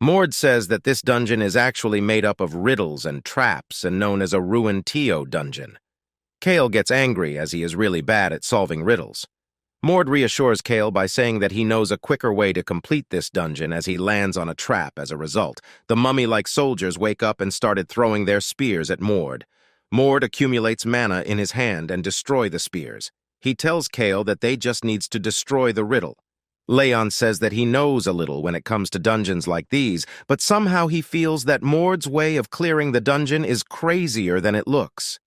Mord says that this dungeon is actually made up of riddles and traps and known as a ruined Tio dungeon. Kale gets angry as he is really bad at solving riddles. Mord reassures Kale by saying that he knows a quicker way to complete this dungeon as he lands on a trap as a result. The mummy-like soldiers wake up and started throwing their spears at Mord. Mord accumulates mana in his hand and destroy the spears. He tells Kale that they just needs to destroy the riddle. Leon says that he knows a little when it comes to dungeons like these, but somehow he feels that Mord's way of clearing the dungeon is crazier than it looks.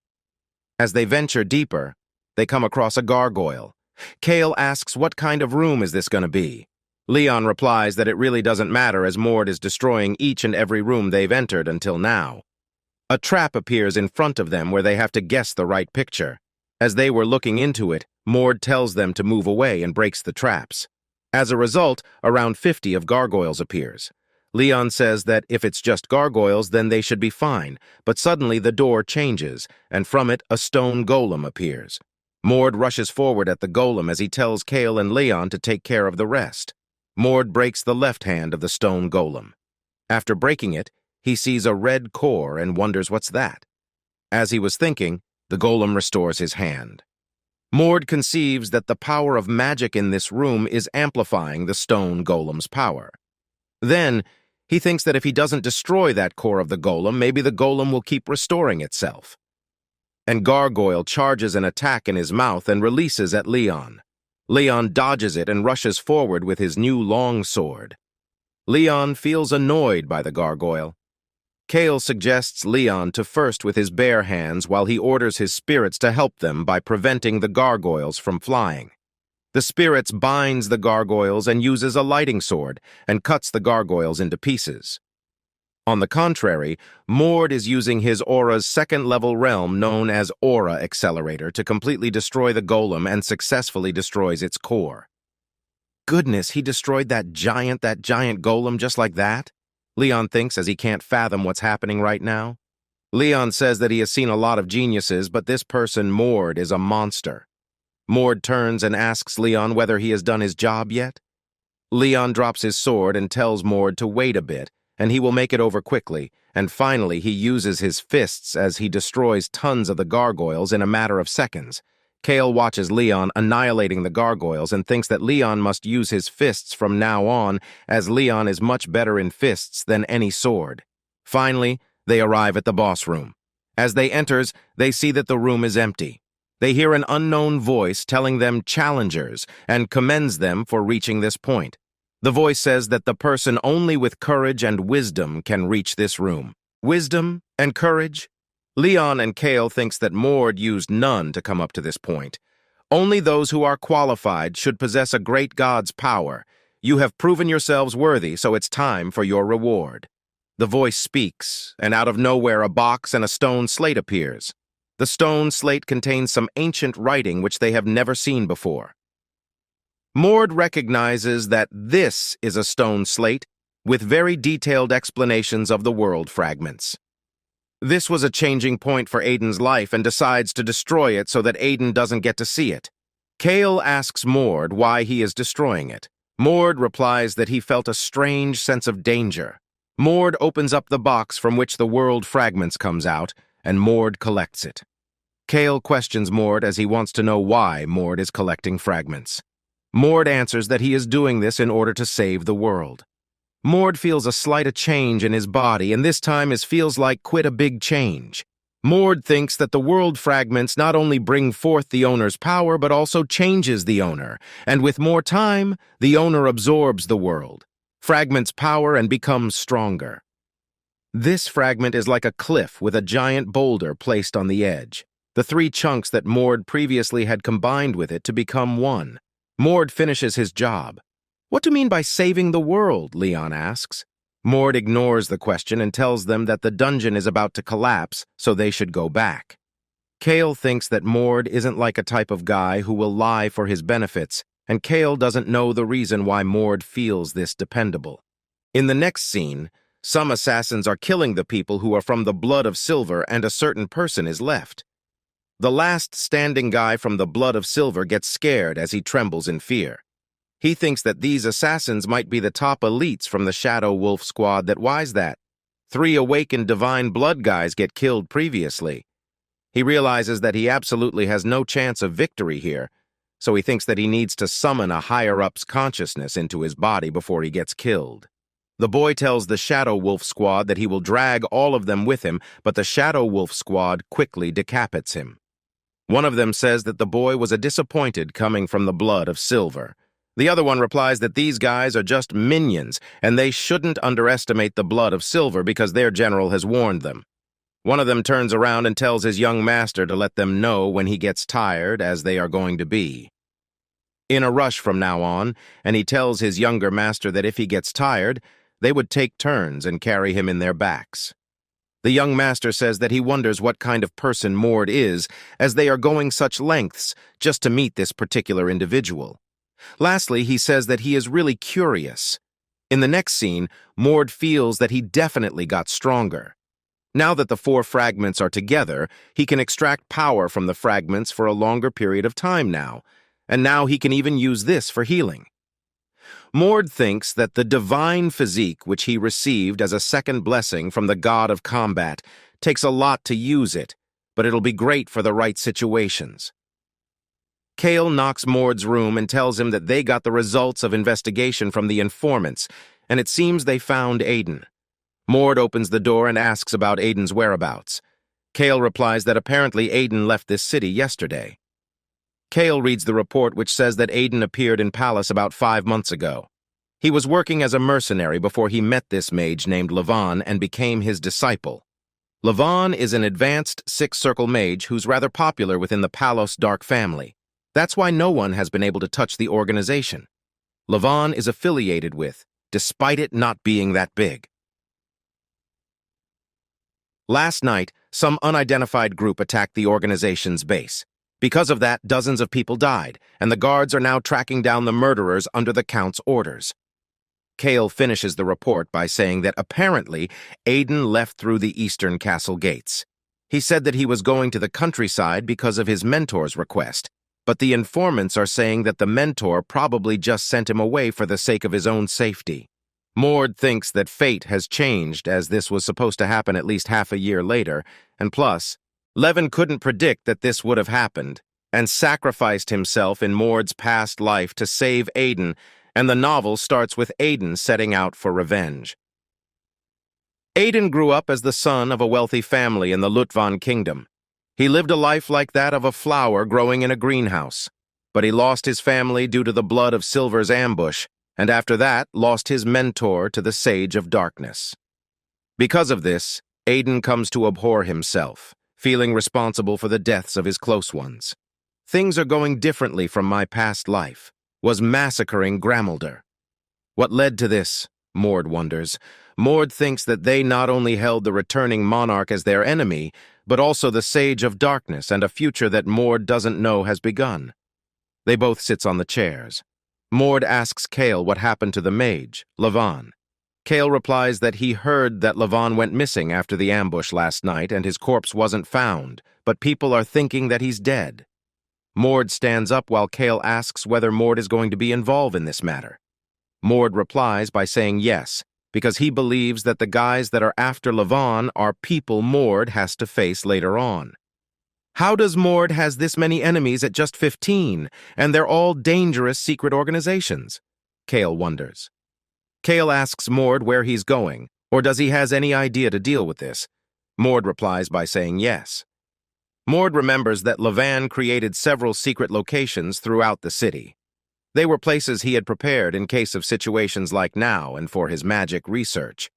As they venture deeper, they come across a gargoyle. Kale asks what kind of room is this going to be. Leon replies that it really doesn't matter as Mord is destroying each and every room they've entered until now. A trap appears in front of them where they have to guess the right picture. As they were looking into it, Mord tells them to move away and breaks the traps. As a result, around 50 of gargoyles appears. Leon says that if it's just gargoyles, then they should be fine, but suddenly the door changes, and from it a stone golem appears. Mord rushes forward at the golem as he tells Kale and Leon to take care of the rest. Mord breaks the left hand of the stone golem. After breaking it, he sees a red core and wonders what's that. As he was thinking, the golem restores his hand. Mord conceives that the power of magic in this room is amplifying the stone golem's power. Then, he thinks that if he doesn't destroy that core of the golem, maybe the golem will keep restoring itself. And Gargoyle charges an attack in his mouth and releases at Leon. Leon dodges it and rushes forward with his new long sword. Leon feels annoyed by the gargoyle. Kale suggests Leon to first with his bare hands while he orders his spirits to help them by preventing the gargoyles from flying. The spirits binds the gargoyles and uses a lighting sword and cuts the gargoyles into pieces. On the contrary, Mord is using his aura's second-level realm known as Aura Accelerator to completely destroy the golem and successfully destroys its core. Goodness, he destroyed that giant golem just like that? Leon thinks as he can't fathom what's happening right now. Leon says that he has seen a lot of geniuses, but this person, Mord, is a monster. Mord turns and asks Leon whether he has done his job yet. Leon drops his sword and tells Mord to wait a bit, and he will make it over quickly, and finally he uses his fists as he destroys tons of the gargoyles in a matter of seconds. Kale watches Leon annihilating the gargoyles and thinks that Leon must use his fists from now on, as Leon is much better in fists than any sword. Finally, they arrive at the boss room. As they enters, they see that the room is empty. They hear an unknown voice telling them challengers and commends them for reaching this point. The voice says that the person only with courage and wisdom can reach this room. Wisdom and courage? Leon and Kale thinks that Mord used none to come up to this point. Only those who are qualified should possess a great god's power. You have proven yourselves worthy, so it's time for your reward. The voice speaks, and out of nowhere a box and a stone slate appears. The stone slate contains some ancient writing which they have never seen before. Mord recognizes that this is a stone slate with very detailed explanations of the world fragments. This was a changing point for Aiden's life and decides to destroy it so that Aiden doesn't get to see it. Kale asks Mord why he is destroying it. Mord replies that he felt a strange sense of danger. Mord opens up the box from which the world fragments comes out, and Mord collects it. Kale questions Mord as he wants to know why Mord is collecting fragments. Mord answers that he is doing this in order to save the world. Mord feels a slight change in his body, and this time it feels like quite a big change. Mord thinks that the world fragments not only bring forth the owner's power, but also changes the owner, and with more time, the owner absorbs the world, fragments power, and becomes stronger. This fragment is like a cliff with a giant boulder placed on the edge. The three chunks that Mord previously had combined with it to become one. Mord finishes his job. What do you mean by saving the world? Leon asks. Mord ignores the question and tells them that the dungeon is about to collapse, so they should go back. Kale thinks that Mord isn't like a type of guy who will lie for his benefits, and Kale doesn't know the reason why Mord feels this dependable. In the next scene, some assassins are killing the people who are from the blood of Silver, and a certain person is left. The last standing guy from the blood of Silver gets scared as he trembles in fear. He thinks that these assassins might be the top elites from the Shadow Wolf squad that wise that. 3 awakened divine blood guys get killed previously. He realizes that he absolutely has no chance of victory here, so he thinks that he needs to summon a higher-up's consciousness into his body before he gets killed. The boy tells the Shadow Wolf squad that he will drag all of them with him, but the Shadow Wolf squad quickly decapitates him. One of them says that the boy was a disappointed coming from the blood of Silver. The other one replies that these guys are just minions, and they shouldn't underestimate the blood of Silver because their general has warned them. One of them turns around and tells his young master to let them know when he gets tired, as they are going to be in a rush from now on, and he tells his younger master that if he gets tired, they would take turns and carry him in their backs. The young master says that he wonders what kind of person Mord is, as they are going such lengths just to meet this particular individual. Lastly, he says that he is really curious. In the next scene, Mord feels that he definitely got stronger. Now that the 4 fragments are together, he can extract power from the fragments for a longer period of time now, and now he can even use this for healing. Mord thinks that the divine physique which he received as a second blessing from the god of combat takes a lot to use it, but it'll be great for the right situations. Kale knocks Mord's room and tells him that they got the results of investigation from the informants, and it seems they found Aiden. Mord opens the door and asks about Aiden's whereabouts. Kale replies that apparently Aiden left this city yesterday. Kale reads the report which says that Aiden appeared in Palace about 5 months ago. He was working as a mercenary before he met this mage named Leavon and became his disciple. Leavon is an advanced 6-circle mage who's rather popular within the Palos Dark family. That's why no one has been able to touch the organization. Leavon is affiliated with, despite it not being that big. Last night, some unidentified group attacked the organization's base. Because of that, dozens of people died, and the guards are now tracking down the murderers under the Count's orders. Kale finishes the report by saying that apparently Aiden left through the eastern castle gates. He said that he was going to the countryside because of his mentor's request, but the informants are saying that the mentor probably just sent him away for the sake of his own safety. Mord thinks that fate has changed, as this was supposed to happen at least half a year later, and plus, Leavon couldn't predict that this would have happened, and sacrificed himself in Mord's past life to save Aiden, and the novel starts with Aiden setting out for revenge. Aiden grew up as the son of a wealthy family in the Leavon kingdom. He lived a life like that of a flower growing in a greenhouse, but he lost his family due to the blood of Silver's ambush, and after that lost his mentor to the Sage of Darkness. Because of this, Aiden comes to abhor himself, feeling responsible for the deaths of his close ones. Things are going differently from my past life, was massacring Grammelder. What led to this? Mord wonders. Mord thinks that they not only held the returning monarch as their enemy, but also the Sage of Darkness and a future that Mord doesn't know has begun. They both sit on the chairs. Mord asks Kale what happened to the mage, Leavon. Kale replies that he heard that Leavon went missing after the ambush last night and his corpse wasn't found, but people are thinking that he's dead. Mord stands up while Kale asks whether Mord is going to be involved in this matter. Mord replies by saying yes, because he believes that the guys that are after Leavon are people Mord has to face later on. How does Mord has this many enemies at just 15, and they're all dangerous secret organizations? Kale wonders. Kale asks Mord where he's going, or does he has any idea to deal with this? Mord replies by saying yes. Mord remembers that Leavon created several secret locations throughout the city. They were places he had prepared in case of situations like now and for his magic research.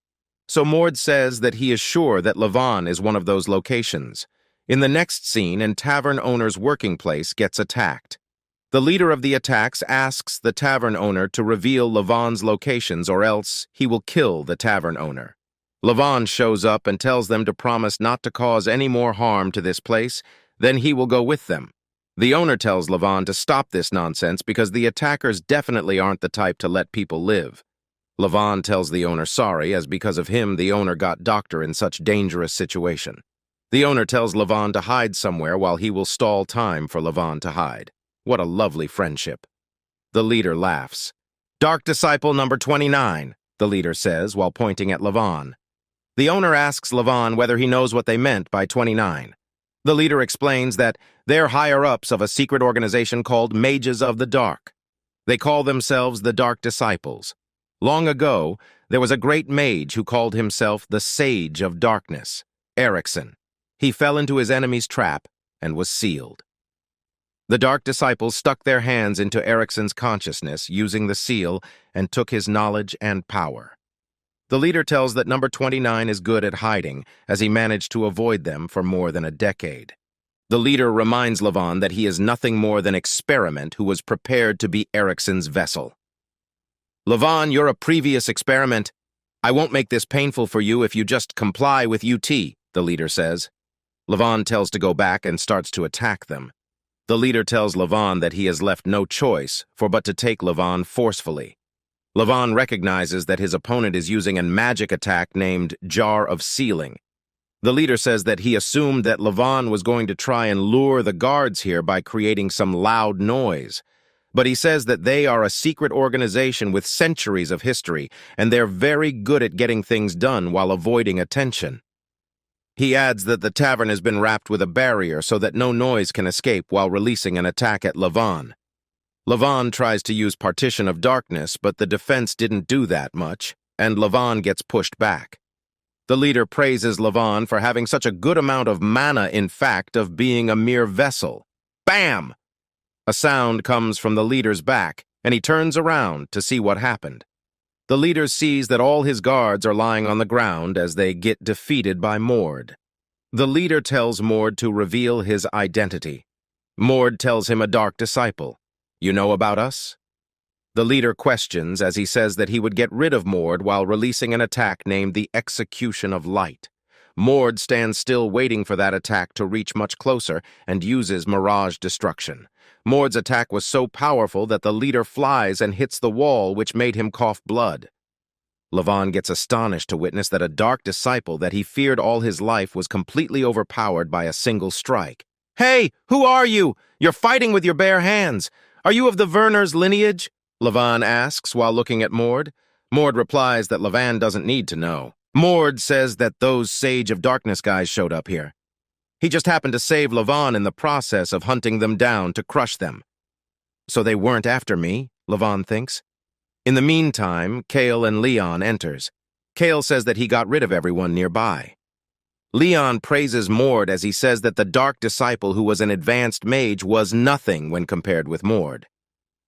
So Mord says that he is sure that Leavon is one of those locations. In the next scene, an tavern owner's working place gets attacked. The leader of the attacks asks the tavern owner to reveal Leavon's locations or else he will kill the tavern owner. Leavon shows up and tells them to promise not to cause any more harm to this place, then he will go with them. The owner tells Leavon to stop this nonsense because the attackers definitely aren't the type to let people live. Leavon tells the owner sorry, as because of him the owner got Doctor in such dangerous situation. The owner tells Leavon to hide somewhere while he will stall time for Leavon to hide. What a lovely friendship. The leader laughs. "Dark Disciple number 29, the leader says while pointing at Leavon. The owner asks Leavon whether he knows what they meant by 29. The leader explains that they're higher-ups of a secret organization called Mages of the Dark. They call themselves the Dark Disciples. Long ago, there was a great mage who called himself the Sage of Darkness, Erickson. He fell into his enemy's trap and was sealed. The Dark Disciples stuck their hands into Erickson's consciousness using the seal and took his knowledge and power. The leader tells that number 29 is good at hiding, as he managed to avoid them for more than a decade. The leader reminds Leavon that he is nothing more than experiment who was prepared to be Erickson's vessel. "Leavon, you're a previous experiment. I won't make this painful for you if you just comply with UT, the leader says. Leavon tells to go back and starts to attack them. The leader tells Leavon that he has left no choice but to take Leavon forcefully. Leavon recognizes that his opponent is using a magic attack named Jar of Sealing. The leader says that he assumed that Leavon was going to try and lure the guards here by creating some loud noise. But he says that they are a secret organization with centuries of history, and they're very good at getting things done while avoiding attention. He adds that the tavern has been wrapped with a barrier so that no noise can escape while releasing an attack at Leavon. Leavon tries to use Partition of Darkness, but the defense didn't do that much, and Leavon gets pushed back. The leader praises Leavon for having such a good amount of mana, in fact, of being a mere vessel. Bam! A sound comes from the leader's back, and he turns around to see what happened. The leader sees that all his guards are lying on the ground as they get defeated by Mord. The leader tells Mord to reveal his identity. Mord tells him a Dark Disciple. "You know about us?" The leader questions as he says that he would get rid of Mord while releasing an attack named the Execution of Light. Mord stands still waiting for that attack to reach much closer and uses Mirage Destruction. Mord's attack was so powerful that the leader flies and hits the wall, which made him cough blood. Leavon gets astonished to witness that a Dark Disciple that he feared all his life was completely overpowered by a single strike. "Hey, who are you? You're fighting with your bare hands. Are you of the Werner's lineage?" Leavon asks while looking at Mord. Mord replies that Leavon doesn't need to know. Mord says that those Sage of Darkness guys showed up here. He just happened to save Leavon in the process of hunting them down to crush them. So they weren't after me, Leavon thinks. In the meantime, Kale and Leon enters. Kale says that he got rid of everyone nearby. Leon praises Mord as he says that the Dark Disciple who was an advanced mage was nothing when compared with Mord.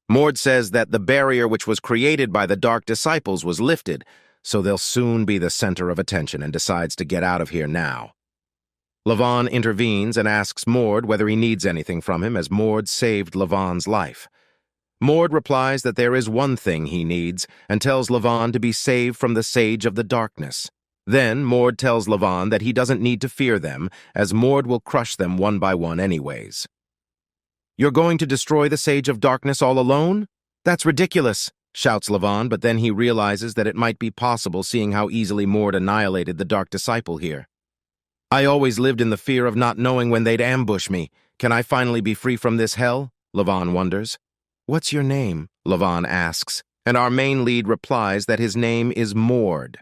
Mord says that the barrier which was created by the Dark Disciples was lifted, so they'll soon be the center of attention, and decides to get out of here now. Leavon intervenes and asks Mord whether he needs anything from him, as Mord saved Leavon's life. Mord replies that there is one thing he needs and tells Leavon to be saved from the Sage of the Darkness. Then Mord tells Leavon that he doesn't need to fear them, as Mord will crush them one by one anyways. "You're going to destroy the Sage of Darkness all alone? That's ridiculous," shouts Leavon, but then he realizes that it might be possible seeing how easily Mord annihilated the Dark Disciple here. "I always lived in the fear of not knowing when they'd ambush me. Can I finally be free from this hell?" Leavon wonders. "What's your name?" Leavon asks, and our main lead replies that his name is Mord.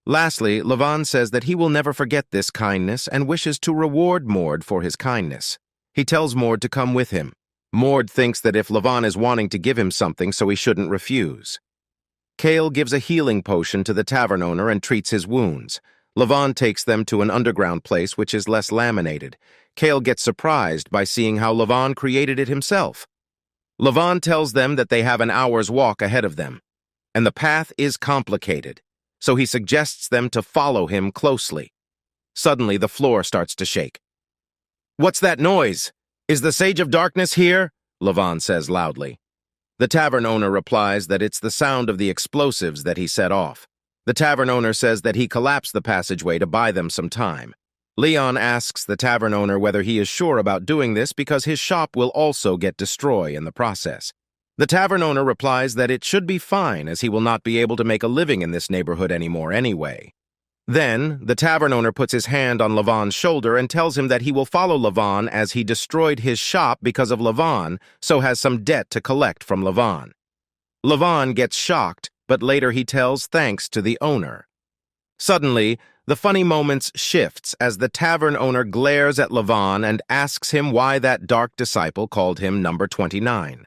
Lastly, Leavon says that he will never forget this kindness and wishes to reward Mord for his kindness. He tells Mord to come with him. Mord thinks that if Leavon is wanting to give him something, so he shouldn't refuse. Kale gives a healing potion to the tavern owner and treats his wounds. Leavon takes them to an underground place which is less laminated. Kale gets surprised by seeing how Leavon created it himself. Leavon tells them that they have an hour's walk ahead of them, and the path is complicated, so he suggests them to follow him closely. Suddenly, the floor starts to shake. "What's that noise? Is the Sage of Darkness here?" Leavon says loudly. The tavern owner replies that it's the sound of the explosives that he set off. The tavern owner says that he collapsed the passageway to buy them some time. Leon asks the tavern owner whether he is sure about doing this because his shop will also get destroyed in the process. The tavern owner replies that it should be fine as he will not be able to make a living in this neighborhood anymore anyway. Then, the tavern owner puts his hand on Leavon's shoulder and tells him that he will follow Leavon as he destroyed his shop because of Leavon, so has some debt to collect from Leavon. Leavon gets shocked, but later he tells thanks to the owner. Suddenly, the funny moments shifts as the tavern owner glares at Leavon and asks him why that dark disciple called him number 29.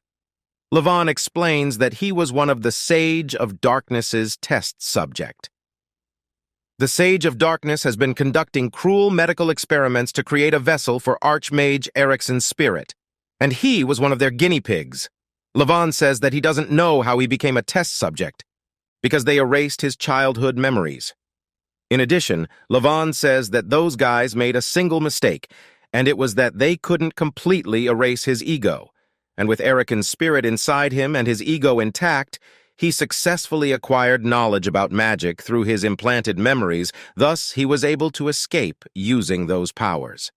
Leavon explains that he was one of the Sage of Darkness's test subject. The Sage of Darkness has been conducting cruel medical experiments to create a vessel for Archmage Erikson's spirit, and he was one of their guinea pigs. Leavon says that he doesn't know how he became a test subject, because they erased his childhood memories. In addition, Leavon says that those guys made a single mistake, and it was that they couldn't completely erase his ego, and with Erikson's spirit inside him and his ego intact, he successfully acquired knowledge about magic through his implanted memories, thus he was able to escape using those powers.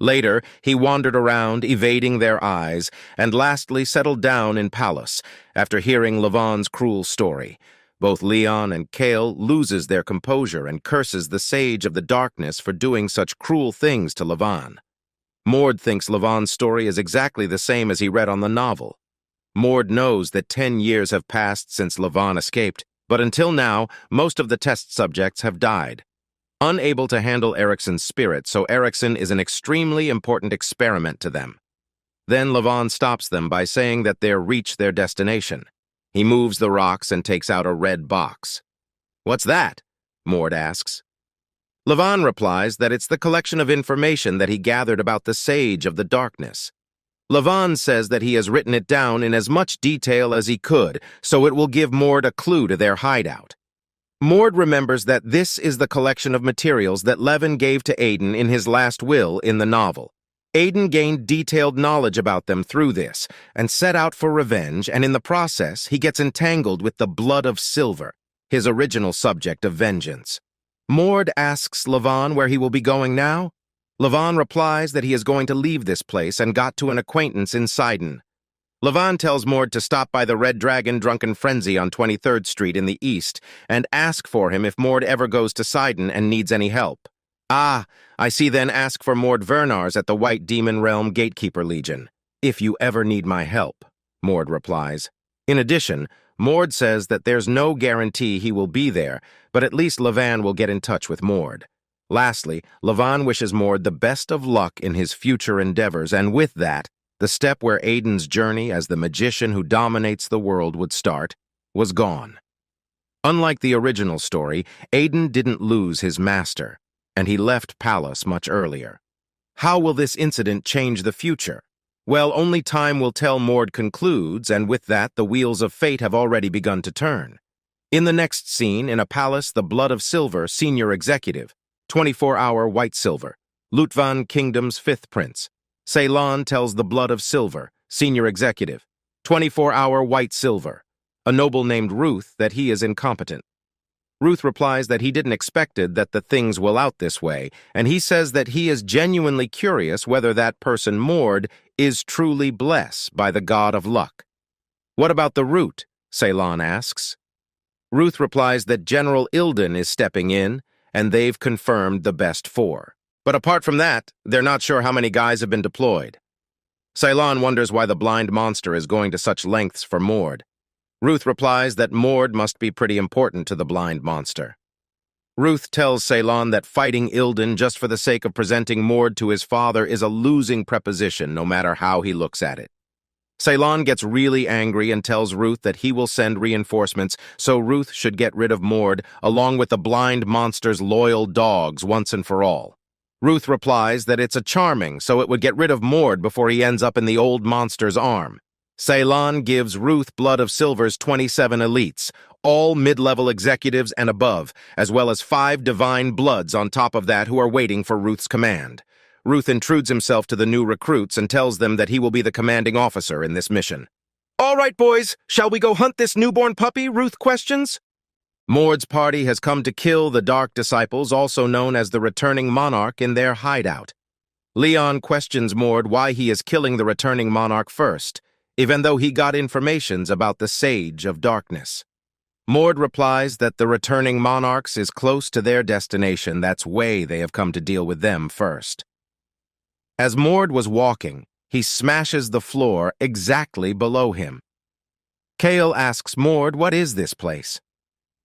Later, he wandered around, evading their eyes, and lastly settled down in Palace, after hearing Leavon's cruel story. Both Leon and Kale loses their composure and curses the Sage of the Darkness for doing such cruel things to Leavon. Mord thinks Leavon's story is exactly the same as he read on the novel. Mord knows that 10 years have passed since Leavon escaped, but until now, most of the test subjects have died. Unable to handle Erikson's spirit, so Erikson is an extremely important experiment to them. Then Leavon stops them by saying that they've reached their destination. He moves the rocks and takes out a red box. "What's that?" Mord asks. Leavon replies that it's the collection of information that he gathered about the Sage of the Darkness. Leavon says that he has written it down in as much detail as he could, so it will give Mord a clue to their hideout. Mord remembers that this is the collection of materials that Leavon gave to Aiden in his last will in the novel. Aiden gained detailed knowledge about them through this, and set out for revenge, and in the process, he gets entangled with the blood of silver, his original subject of vengeance. Mord asks Leavon where he will be going now. Leavon replies that he is going to leave this place and got to an acquaintance in Sidon. Leavon tells Mord to stop by the Red Dragon Drunken Frenzy on 23rd Street in the east and ask for him if Mord ever goes to Sidon and needs any help. "Ah, I see, then ask for Mord Vernars at the White Demon Realm Gatekeeper Legion. If you ever need my help," Mord replies. In addition, Mord says that there's no guarantee he will be there, but at least Leavon will get in touch with Mord. Lastly, Leavon wishes Mord the best of luck in his future endeavors, and with that, the step where Aiden's journey as the magician who dominates the world would start was gone. Unlike the original story, Aiden didn't lose his master, and he left Palace much earlier. How will this incident change the future? Well, only time will tell, Mord concludes, and with that, the wheels of fate have already begun to turn. In the next scene, in a palace, the Blood of Silver, senior executive, 24-hour white silver, Leavon Kingdom's 5th prince. Ceylon tells the Blood of Silver, senior executive, 24-hour white silver, a noble named Ruth, that he is incompetent. Ruth replies that he didn't expected that the things will out this way, and he says that he is genuinely curious whether that person, Mord, is truly blessed by the god of luck. "What about the root?" Ceylon asks. Ruth replies that General Ilden is stepping in, and they've confirmed the best 4. But apart from that, they're not sure how many guys have been deployed. Ceylon wonders why the blind monster is going to such lengths for Mord. Ruth replies that Mord must be pretty important to the blind monster. Ruth tells Ceylon that fighting Ilden just for the sake of presenting Mord to his father is a losing proposition no matter how he looks at it. Ceylon gets really angry and tells Ruth that he will send reinforcements, so Ruth should get rid of Mord along with the blind monster's loyal dogs once and for all. Ruth replies that it's a charming, so it would get rid of Mord before he ends up in the old monster's arm. Ceylon gives Ruth Blood of Silver's 27 elites, all mid-level executives and above, as well as 5 divine bloods on top of that who are waiting for Ruth's command. Ruth intrudes himself to the new recruits and tells them that he will be the commanding officer in this mission. "All right, boys, shall we go hunt this newborn puppy?" Ruth questions. Mord's party has come to kill the Dark Disciples, also known as the Returning Monarch, in their hideout. Leon questions Mord why he is killing the Returning Monarch first, even though he got informations about the Sage of Darkness. Mord replies that the returning monarchs is close to their destination. That's way they have come to deal with them first. As Mord was walking, he smashes the floor exactly below him. Kale asks Mord, "What is this place?"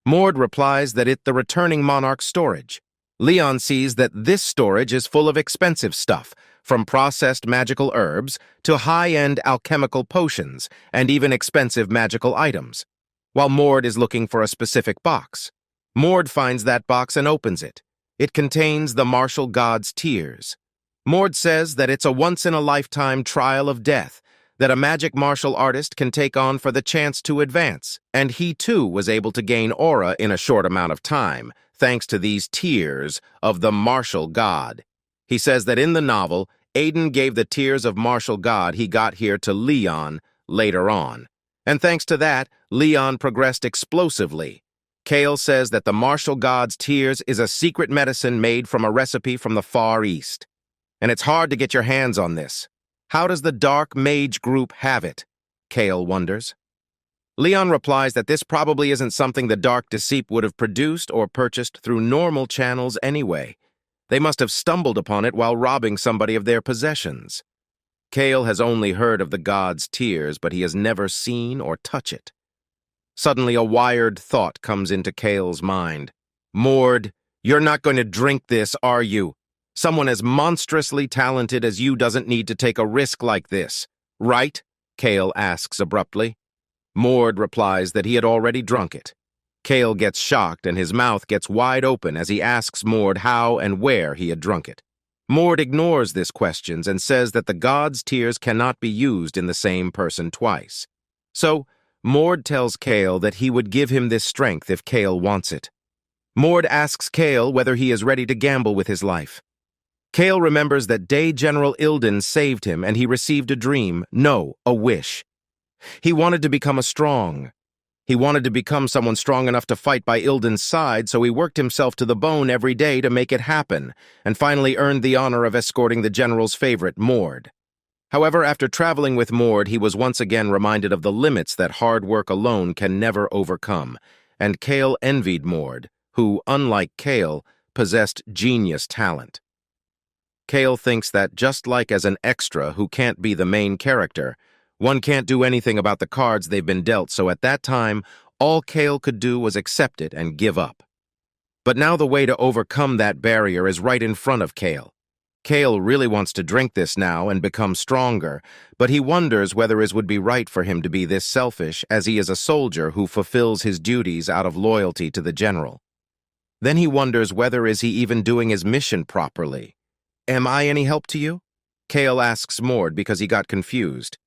Mord replies that it's the returning monarch's storage. Leon sees that this storage is full of expensive stuff, from processed magical herbs to high-end alchemical potions and even expensive magical items, while Mord is looking for a specific box. Mord finds that box and opens it. It contains the martial god's tears. Mord says that it's a once-in-a-lifetime trial of death that a magic martial artist can take on for the chance to advance, and he too was able to gain aura in a short amount of time, thanks to these tears of the martial god. He says that in the novel, Aiden gave the tears of martial god he got here to Leon later on. And thanks to that, Leon progressed explosively. Kale says that the martial god's tears is a secret medicine made from a recipe from the Far East. And it's hard to get your hands on this. How does the Dark Mage group have it? Kale wonders. Leon replies that this probably isn't something the Dark Deceit would have produced or purchased through normal channels anyway. They must have stumbled upon it while robbing somebody of their possessions. Kale has only heard of the god's tears, but he has never seen or touched it. Suddenly, a wired thought comes into Kale's mind. Mord, you're not going to drink this, are you? Someone as monstrously talented as you doesn't need to take a risk like this, right? Kale asks abruptly. Mord replies that he had already drunk it. Kale gets shocked and his mouth gets wide open as he asks Mord how and where he had drunk it. Mord ignores this questions and says that the god's tears cannot be used in the same person twice. So, Mord tells Kale that he would give him this strength if Kale wants it. Mord asks Kale whether he is ready to gamble with his life. Kale remembers that Day General Aiden saved him and he received a dream, no, a wish. He wanted to become He wanted to become someone strong enough to fight by Aiden's side, so he worked himself to the bone every day to make it happen, and finally earned the honor of escorting the general's favorite, Mord. However, after traveling with Mord, he was once again reminded of the limits that hard work alone can never overcome, and Kale envied Mord, who, unlike Kale, possessed genius talent. Kale thinks that just like as an extra who can't be the main character, one can't do anything about the cards they've been dealt, so at that time, all Kale could do was accept it and give up. But now the way to overcome that barrier is right in front of Kale. Kale really wants to drink this now and become stronger, but he wonders whether it would be right for him to be this selfish, as he is a soldier who fulfills his duties out of loyalty to the general. Then he wonders whether is he even doing his mission properly. Am I any help to you? Kale asks Mord because he got confused.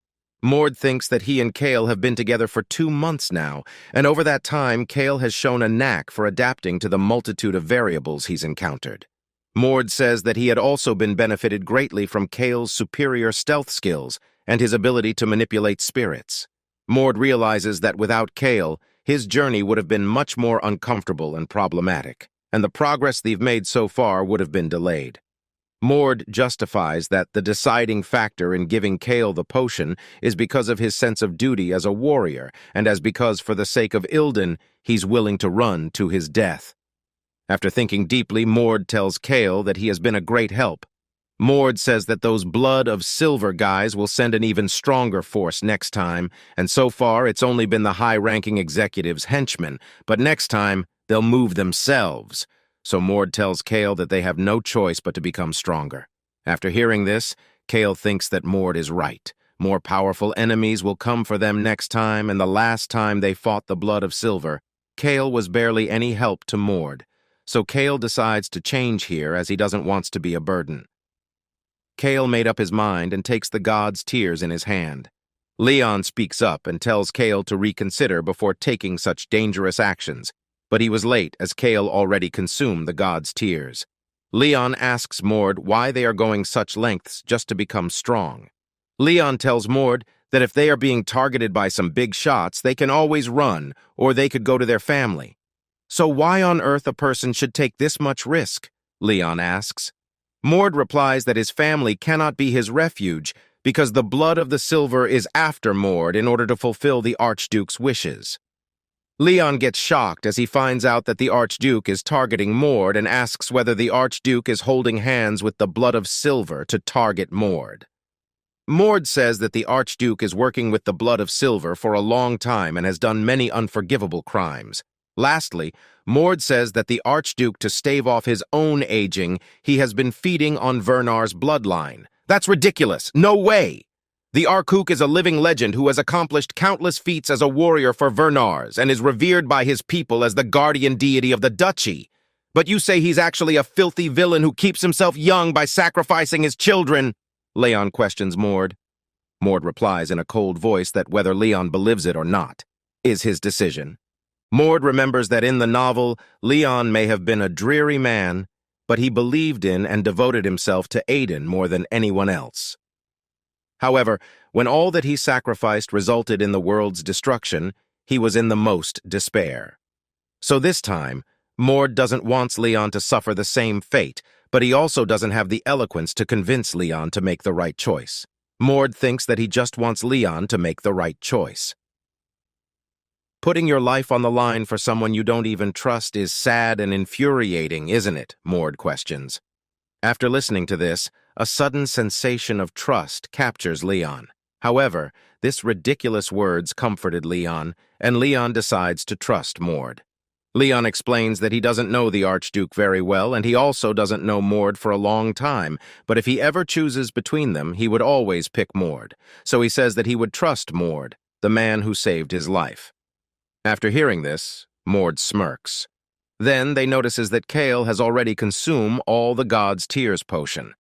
Mord thinks that he and Kale have been together for 2 months now, and over that time, Kale has shown a knack for adapting to the multitude of variables he's encountered. Mord says that he had also been benefited greatly from Kale's superior stealth skills and his ability to manipulate spirits. Mord realizes that without Kale, his journey would have been much more uncomfortable and problematic, and the progress they've made so far would have been delayed. Mord justifies that the deciding factor in giving Kale the potion is because of his sense of duty as a warrior, and as because for the sake of Aiden, he's willing to run to his death. After thinking deeply, Mord tells Kale that he has been a great help. Mord says that those Blood of Silver guys will send an even stronger force next time, and so far it's only been the high-ranking executives' henchmen, but next time they'll move themselves. So Mord tells Kale that they have no choice but to become stronger. After hearing this, Kale thinks that Mord is right. More powerful enemies will come for them next time, and the last time they fought the Blood of Silver, Kale was barely any help to Mord. So Kale decides to change here as he doesn't want to be a burden. Kale made up his mind and takes the god's tears in his hand. Leon speaks up and tells Kale to reconsider before taking such dangerous actions, but he was late as Kale already consumed the god's tears. Leon asks Mord why they are going such lengths just to become strong. Leon tells Mord that if they are being targeted by some big shots, they can always run, or they could go to their family. So why on earth a person should take this much risk? Leon asks. Mord replies that his family cannot be his refuge because the Blood of the Silver is after Mord in order to fulfill the Archduke's wishes. Leon gets shocked as he finds out that the Archduke is targeting Mord and asks whether the Archduke is holding hands with the blood of silver to target Mord. Mord says that the Archduke is working with the blood of silver for a long time and has done many unforgivable crimes. Lastly, Mord says that the Archduke, to stave off his own aging, he has been feeding on Vernar's bloodline. That's ridiculous. No way! The Archduke is a living legend who has accomplished countless feats as a warrior for Vernars and is revered by his people as the guardian deity of the duchy. But you say he's actually a filthy villain who keeps himself young by sacrificing his children? Leon questions Mord. Mord replies in a cold voice that whether Leon believes it or not is his decision. Mord remembers that in the novel, Leon may have been a dreary man, but he believed in and devoted himself to Aiden more than anyone else. However, when all that he sacrificed resulted in the world's destruction, he was in the most despair. So this time, Mord doesn't want Leon to suffer the same fate, but he also doesn't have the eloquence to convince Leon to make the right choice. Mord thinks that he just wants Leon to make the right choice. Putting your life on the line for someone you don't even trust is sad and infuriating, isn't it? Mord questions. After listening to this, a sudden sensation of trust captures Leon. However, this ridiculous words comforted Leon, and Leon decides to trust Mord. Leon explains that he doesn't know the Archduke very well, and he also doesn't know Mord for a long time, but if he ever chooses between them, he would always pick Mord. So he says that he would trust Mord, the man who saved his life. After hearing this, Mord smirks. Then they notices that Kale has already consumed all the God's Tears potion.